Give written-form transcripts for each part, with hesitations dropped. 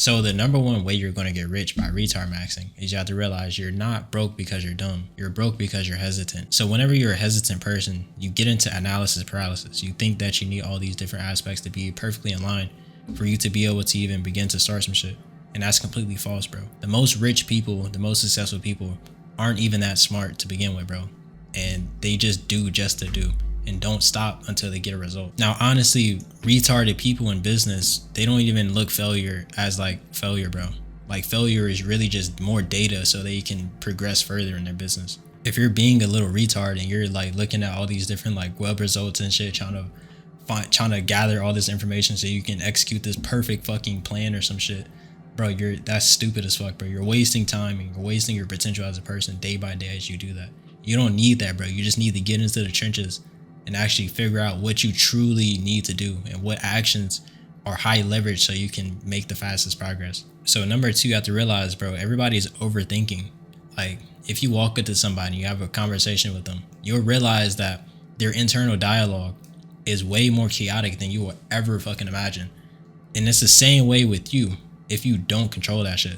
So the number one way you're going to get rich by retard maxing is you have to realize you're not broke because you're dumb. You're broke because you're hesitant. So whenever you're a hesitant person, you get into analysis paralysis. You think that you need all these different aspects to be perfectly in line for you to be able to even begin to start some shit. And that's completely false, bro. The most rich people, the most successful people aren't even that smart to begin with, bro. And they just do just to do and don't stop until they get a result. Now, honestly, retarded people in business, they don't even look failure as like failure, bro. Like failure is really just more data so they can progress further in their business. If you're being a little retard and you're like looking at all these different like web results and shit, trying to gather all this information so you can execute this perfect fucking plan or some shit, bro, that's stupid as fuck, bro. You're wasting time and you're wasting your potential as a person day by day as you do that. You don't need that, bro. You just need to get into the trenches and actually figure out what you truly need to do and what actions are high leverage so you can make the fastest progress. So number two, you have to realize, bro, everybody's overthinking. Like if you walk up to somebody and you have a conversation with them, you'll realize that their internal dialogue is way more chaotic than you will ever fucking imagine. And it's the same way with you if you don't control that shit.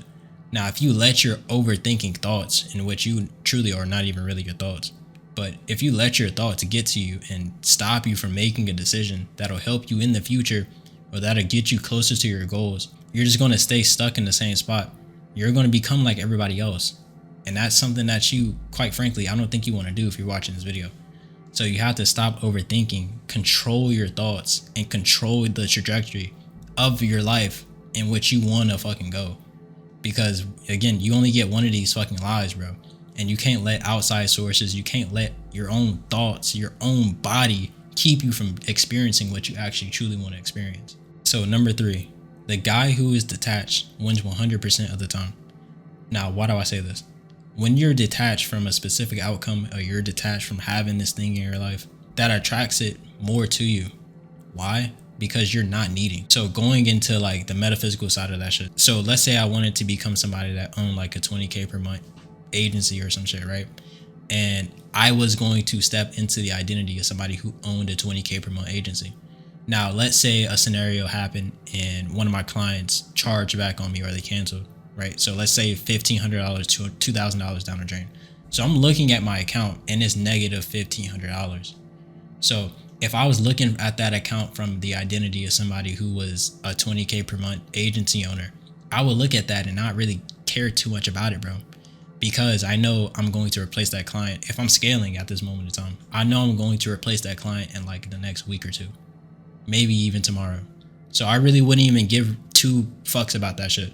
Now, if you let your overthinking thoughts, in which you truly are not even really your thoughts, but if you let your thoughts get to you and stop you from making a decision that'll help you in the future or that'll get you closer to your goals, you're just going to stay stuck in the same spot. You're going to become like everybody else. And that's something that you, quite frankly, I don't think you want to do if you're watching this video. So you have to stop overthinking, control your thoughts, and control the trajectory of your life in which you want to fucking go. Because again, you only get one of these fucking lives, bro. And you can't let outside sources, you can't let your own thoughts, your own body keep you from experiencing what you actually truly want to experience. So number three, the guy who is detached wins 100% of the time. Now, why do I say this? When you're detached from a specific outcome or you're detached from having this thing in your life, that attracts it more to you. Why? Because you're not needing. So going into like the metaphysical side of that shit. So let's say I wanted to become somebody that owned like a 20K per month agency or some shit, right? And I was going to step into the identity of somebody who owned a 20K per month agency. Now, let's say a scenario happened and one of my clients charged back on me or they canceled, right? So let's say $1,500 to $2,000 down the drain. So I'm looking at my account and it's negative $1,500. So if I was looking at that account from the identity of somebody who was a 20K per month agency owner, I would look at that and not really care too much about it, bro. Because I know I'm going to replace that client. If I'm scaling at this moment in time, I know I'm going to replace that client in like the next week or two, maybe even tomorrow. So I really wouldn't even give two fucks about that shit.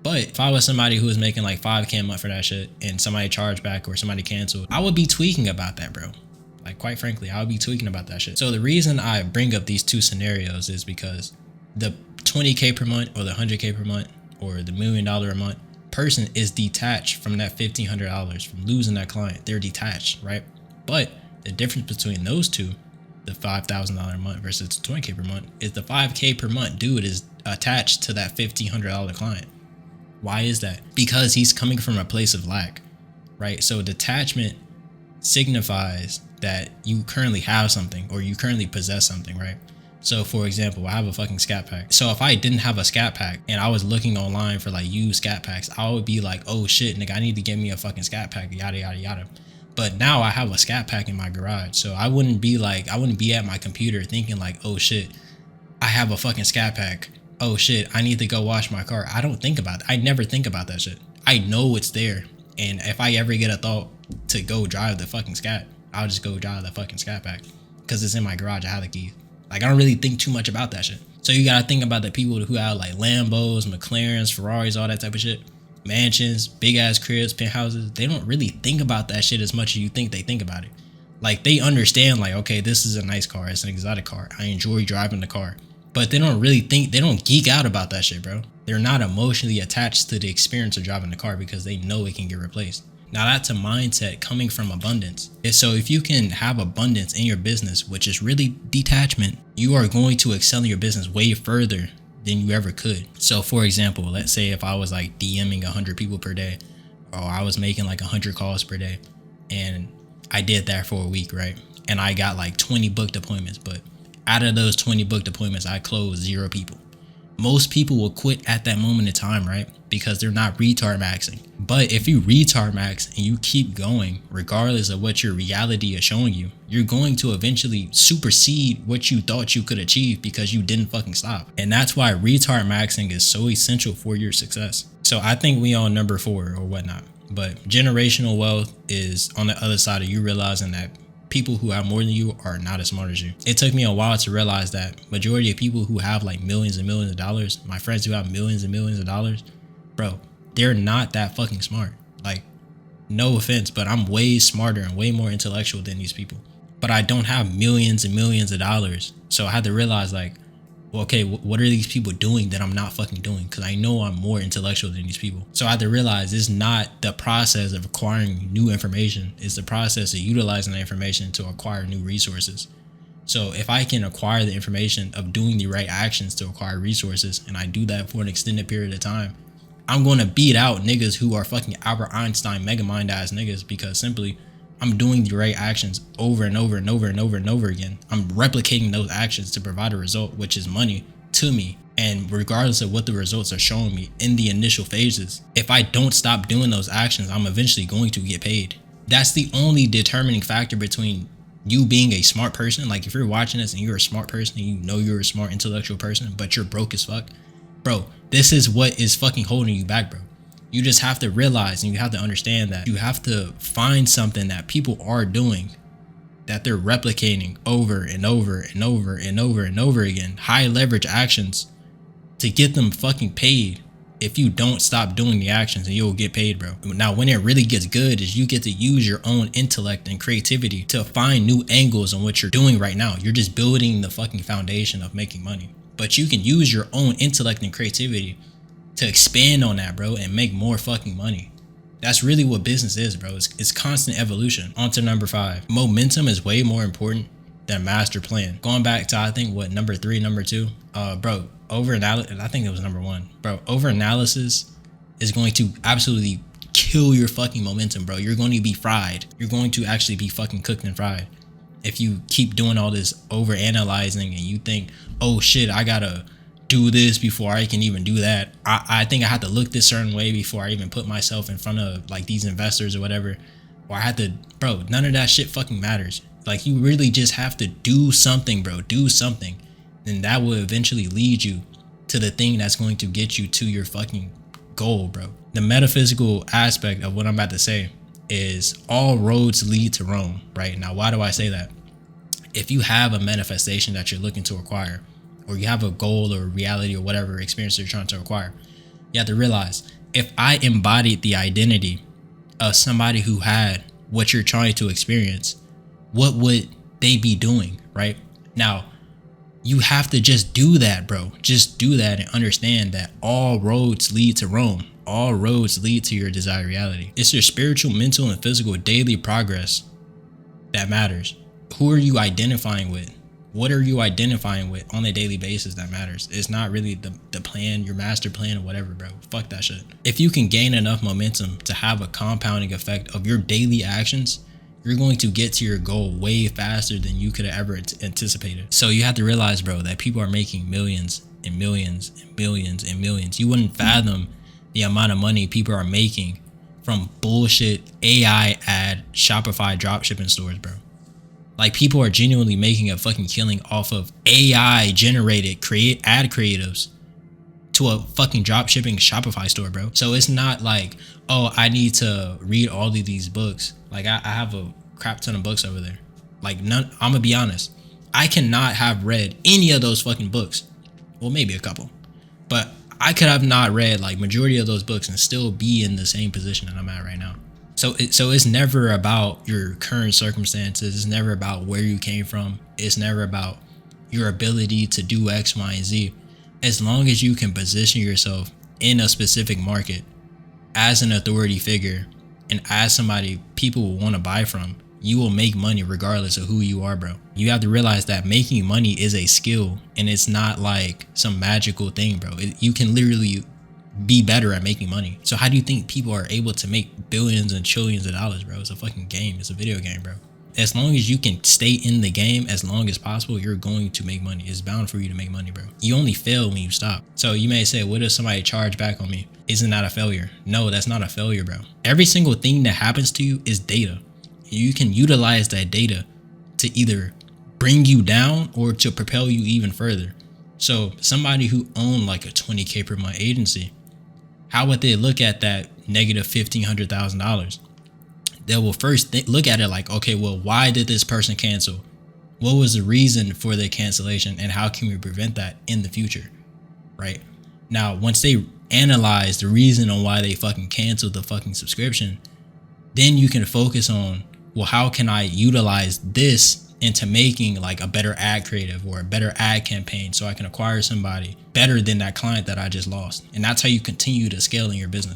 But if I was somebody who was making like 5K a month for that shit and somebody charged back or somebody canceled, I would be tweaking about that, bro. Like, quite frankly, I would be tweaking about that shit. So the reason I bring up these two scenarios is because the 20K per month or the 100K per month or the $1 million a month person is detached from that $1,500 from losing that client. They're detached, right? But the difference between those two, the $5,000 a month versus the 20K per month, is the 5K per month dude is attached to that $1,500 client. Why is that? Because he's coming from a place of lack, right? So detachment signifies that you currently have something or you currently possess something, right? So for example, I have a fucking scat pack. So if I didn't have a scat pack and I was looking online for like used scat packs, I would be like, oh shit, nigga, I need to get me a fucking scat pack, yada, yada, yada. But now I have a scat pack in my garage. So I wouldn't be at my computer thinking like, oh shit, I have a fucking scat pack. Oh shit, I need to go wash my car. I don't think about it. I never think about that shit. I know it's there. And if I ever get a thought to go drive the fucking scat, I'll just go drive the fucking scat pack because it's in my garage. I have the keys. Like, I don't really think too much about that shit. So you gotta think about the people who have like Lambos, McLarens, Ferraris, all that type of shit, mansions, big ass cribs, penthouses. They don't really think about that shit as much as you think they think about it. Like, they understand like, okay, this is a nice car. It's an exotic car. I enjoy driving the car. But they don't really think, they don't geek out about that shit, bro. They're not emotionally attached to the experience of driving the car because they know it can get replaced. Now that's a mindset coming from abundance. And so if you can have abundance in your business, which is really detachment, you are going to excel in your business way further than you ever could. So for example, let's say if I was like DMing 100 people per day, or I was making like 100 calls per day, and I did that for a week, right? And I got like 20 booked appointments, but out of those 20 booked appointments, I closed 0 people. Most people will quit at that moment in time, right? Because they're not retard maxing. But if you retard max and you keep going, regardless of what your reality is showing you, you're going to eventually supersede what you thought you could achieve because you didn't fucking stop. And that's why retard maxing is so essential for your success. So I think we on number 4 or whatnot. But generational wealth is on the other side of you realizing that people who have more than you are not as smart as you. It took me a while to realize that majority of people who have like millions and millions of dollars, my friends who have millions and millions of dollars, bro, they're not that fucking smart. Like, no offense, but I'm way smarter and way more intellectual than these people. But I don't have millions and millions of dollars. So I had to realize like, well, okay, what are these people doing that I'm not fucking doing? Because I know I'm more intellectual than these people. So I had to realize it's not the process of acquiring new information. It's the process of utilizing the information to acquire new resources. So if I can acquire the information of doing the right actions to acquire resources, and I do that for an extended period of time, I'm going to beat out niggas who are fucking Albert Einstein mega mind ass niggas, because simply I'm doing the right actions over and over and over and over and over again. I'm replicating those actions to provide a result, which is money to me. And regardless of what the results are showing me in the initial phases, if I don't stop doing those actions, I'm eventually going to get paid. That's the only determining factor between you being a smart person. Like if you're watching this and you're a smart person and you know you're a smart intellectual person, but you're broke as fuck, bro, this is what is fucking holding you back, bro. You just have to realize and you have to understand that you have to find something that people are doing, that they're replicating over and over and over and over and over again, high leverage actions to get them fucking paid. If you don't stop doing the actions, and you'll get paid, bro. Now, when it really gets good is you get to use your own intellect and creativity to find new angles on what you're doing right now. You're just building the fucking foundation of making money, but you can use your own intellect and creativity to expand on that, bro, and make more fucking money. That's really what business is, bro. It's constant evolution. On to number 5. Momentum is way more important than master plan. Going back to, I think, what, number 3, number 2? Bro, over-analysis, I think it was number 1. Bro, over-analysis is going to absolutely kill your fucking momentum, bro. You're going to be fried. You're going to actually be fucking cooked and fried. If you keep doing all this over-analyzing and you think, oh shit, I gotta do this before I can even do that. I think I have to look this certain way before I even put myself in front of like these investors or whatever. Or I have to, bro, none of that shit fucking matters. Like you really just have to do something, bro. Do something. And that will eventually lead you to the thing that's going to get you to your fucking goal, bro. The metaphysical aspect of what I'm about to say is all roads lead to Rome, right? Now, why do I say that? If you have a manifestation that you're looking to acquire, or you have a goal or reality or whatever experience you're trying to acquire, you have to realize, if I embodied the identity of somebody who had what you're trying to experience, what would they be doing, right? Now, you have to just do that, bro. Just do that and understand that all roads lead to Rome. All roads lead to your desired reality. It's your spiritual, mental, and physical daily progress that matters. Who are you identifying with? What are you identifying with on a daily basis that matters? It's not really the plan, your master plan or whatever, bro. Fuck that shit. If you can gain enough momentum to have a compounding effect of your daily actions, you're going to get to your goal way faster than you could have ever anticipated. So you have to realize, bro, that people are making millions and millions and millions and millions. You wouldn't fathom the amount of money people are making from bullshit AI ad Shopify dropshipping stores, bro. Like people are genuinely making a fucking killing off of AI generated ad creatives to a fucking dropshipping Shopify store, bro. So it's not like, oh, I need to read all of these books. Like I have a crap ton of books over there. Like none, I'm gonna be honest, I cannot have read any of those fucking books. Well, maybe a couple, but I could have not read like majority of those books and still be in the same position that I'm at right now. So it's never about your current circumstances. It's never about where you came from. It's never about your ability to do X, Y, and Z. As long as you can position yourself in a specific market as an authority figure and as somebody people will want to buy from, you will make money regardless of who you are, bro. You have to realize that making money is a skill and it's not like some magical thing, bro. You can literally be better at making money. So how do you think people are able to make billions and trillions of dollars, bro? It's a fucking game. It's a video game, bro. As long as you can stay in the game as long as possible, you're going to make money. It's bound for you to make money, bro. You only fail when you stop. So you may say, what if somebody charge back on me? Isn't that a failure? No, that's not a failure, bro. Every single thing that happens to you is data. You can utilize that data to either bring you down or to propel you even further. So somebody who owned like a 20K per month agency, how would they look at that negative $1,500,000? They will first look at it like, okay, well, why did this person cancel? What was the reason for their cancellation, and how can we prevent that in the future, right? Now, once they analyze the reason on why they fucking canceled the fucking subscription, then you can focus on, well, how can I utilize this into making like a better ad creative or a better ad campaign so I can acquire somebody better than that client that I just lost. And that's how you continue to scale in your business.